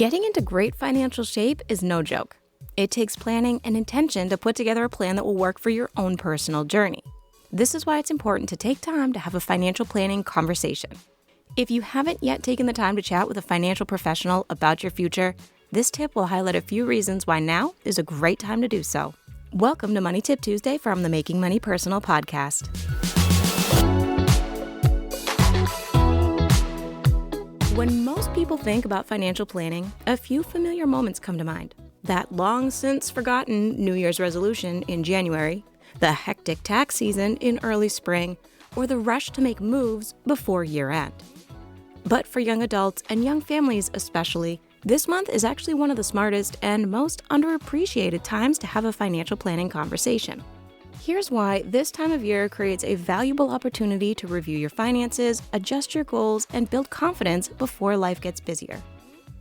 Getting into great financial shape is no joke. It takes planning and intention to put together a plan that will work for your own personal journey. This is why it's important to take time to have a financial planning conversation. If you haven't yet taken the time to chat with a financial professional about your future, this tip will highlight a few reasons why now is a great time to do so. Welcome to Money Tip Tuesday from the Making Money Personal podcast. When most people think about financial planning, a few familiar moments come to mind. That long since forgotten New Year's resolution in January, the hectic tax season in early spring, or the rush to make moves before year end. But for young adults and young families especially, this month is actually one of the smartest and most underappreciated times to have a financial planning conversation. Here's why this time of year creates a valuable opportunity to review your finances, adjust your goals, and build confidence before life gets busier.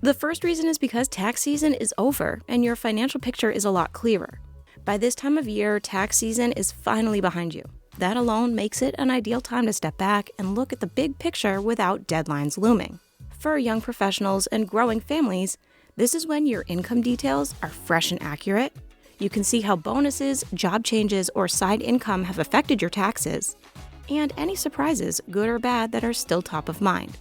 The first reason is because tax season is over and your financial picture is a lot clearer. By this time of year, tax season is finally behind you. That alone makes it an ideal time to step back and look at the big picture without deadlines looming. For young professionals and growing families, this is when your income details are fresh and accurate. You can see how bonuses, job changes, or side income have affected your taxes, and any surprises, good or bad, that are still top of mind.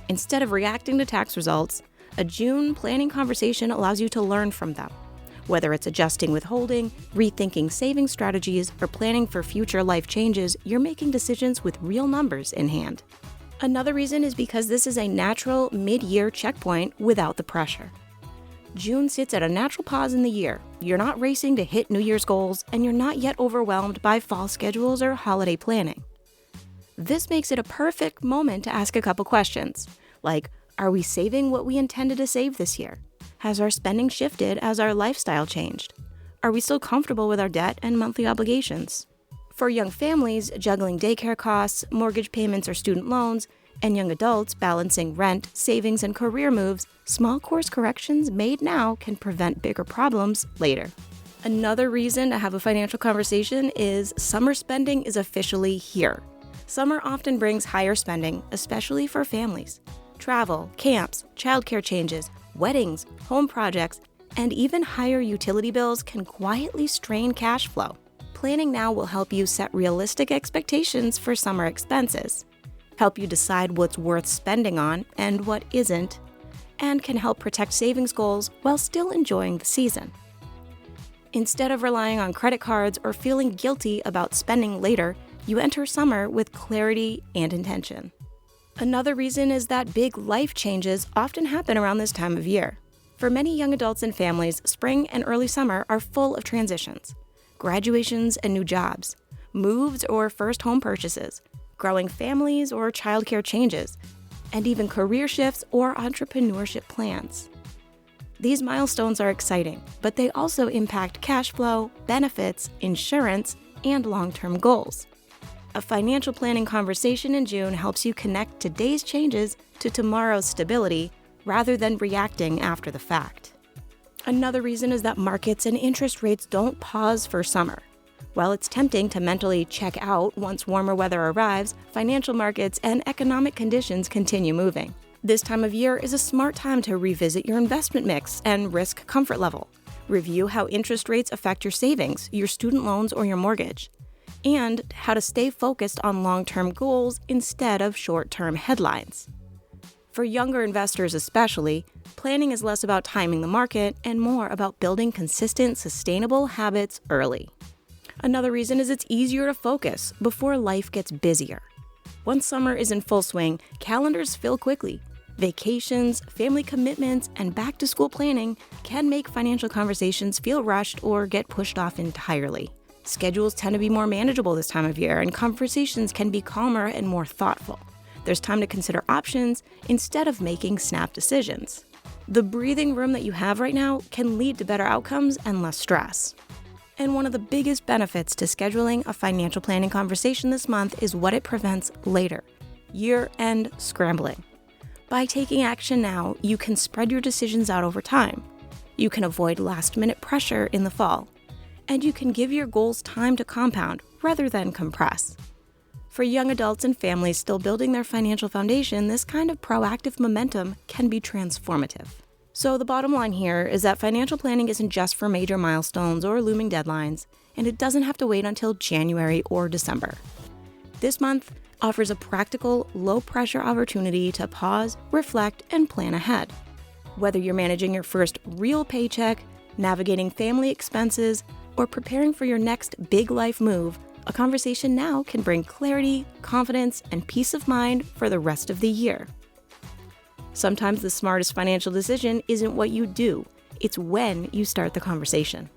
Instead of reacting to tax results, a June planning conversation allows you to learn from them. Whether it's adjusting withholding, rethinking saving strategies, or planning for future life changes, you're making decisions with real numbers in hand. Another reason is because this is a natural mid-year checkpoint without the pressure. June sits at a natural pause in the year. You're not racing to hit New Year's goals, and you're not yet overwhelmed by fall schedules or holiday planning. This makes it a perfect moment to ask a couple questions, like, are we saving what we intended to save this year? Has our spending shifted as our lifestyle changed? Are we still comfortable with our debt and monthly obligations? For young families, juggling daycare costs, mortgage payments or student loans, and young adults balancing rent, savings, and career moves, small course corrections made now can prevent bigger problems later. Another reason to have a financial conversation is summer spending is officially here. Summer often brings higher spending, especially for families. Travel, camps, childcare changes, weddings, home projects, and even higher utility bills can quietly strain cash flow. Planning now will help you set realistic expectations for summer expenses, help you decide what's worth spending on and what isn't, and can help protect savings goals while still enjoying the season. Instead of relying on credit cards or feeling guilty about spending later, you enter summer with clarity and intention. Another reason is that big life changes often happen around this time of year. For many young adults and families, spring and early summer are full of transitions, graduations and new jobs, moves or first home purchases, growing families or childcare changes, and even career shifts or entrepreneurship plans. These milestones are exciting, but they also impact cash flow, benefits, insurance, and long-term goals. A financial planning conversation in June helps you connect today's changes to tomorrow's stability rather than reacting after the fact. Another reason is that markets and interest rates don't pause for summer. While it's tempting to mentally check out once warmer weather arrives, financial markets and economic conditions continue moving. This time of year is a smart time to revisit your investment mix and risk comfort level. Review how interest rates affect your savings, your student loans, or your mortgage, and how to stay focused on long-term goals instead of short-term headlines. For younger investors especially, planning is less about timing the market and more about building consistent, sustainable habits early. Another reason is it's easier to focus before life gets busier. Once summer is in full swing, calendars fill quickly. Vacations, family commitments, and back-to-school planning can make financial conversations feel rushed or get pushed off entirely. Schedules tend to be more manageable this time of year, and conversations can be calmer and more thoughtful. There's time to consider options instead of making snap decisions. The breathing room that you have right now can lead to better outcomes and less stress. And one of the biggest benefits to scheduling a financial planning conversation this month is what it prevents later: year-end scrambling. By taking action now, you can spread your decisions out over time. You can avoid last-minute pressure in the fall. And you can give your goals time to compound rather than compress. For young adults and families still building their financial foundation, this kind of proactive momentum can be transformative. So the bottom line here is that financial planning isn't just for major milestones or looming deadlines, and it doesn't have to wait until January or December. This month offers a practical, low-pressure opportunity to pause, reflect, and plan ahead. Whether you're managing your first real paycheck, navigating family expenses, or preparing for your next big life move, a conversation now can bring clarity, confidence, and peace of mind for the rest of the year. Sometimes the smartest financial decision isn't what you do, it's when you start the conversation.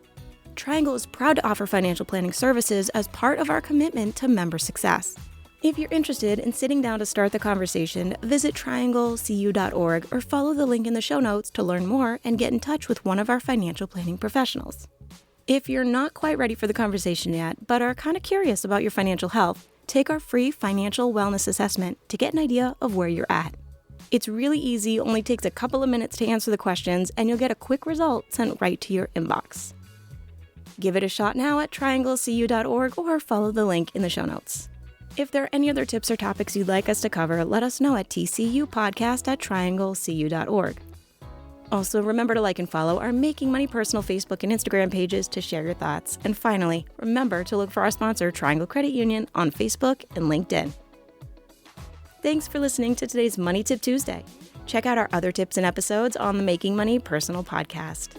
Triangle is proud to offer financial planning services as part of our commitment to member success. If you're interested in sitting down to start the conversation, visit trianglecu.org or follow the link in the show notes to learn more and get in touch with one of our financial planning professionals. If you're not quite ready for the conversation yet, but are kind of curious about your financial health, take our free financial wellness assessment to get an idea of where you're at. It's really easy, only takes a couple of minutes to answer the questions, and you'll get a quick result sent right to your inbox. Give it a shot now at trianglecu.org or follow the link in the show notes. If there are any other tips or topics you'd like us to cover, let us know at tcupodcast@trianglecu.org. Also, remember to like and follow our Making Money Personal Facebook and Instagram pages to share your thoughts. And finally, remember to look for our sponsor, Triangle Credit Union, on Facebook and LinkedIn. Thanks for listening to today's Money Tip Tuesday. Check out our other tips and episodes on the Making Money Personal podcast.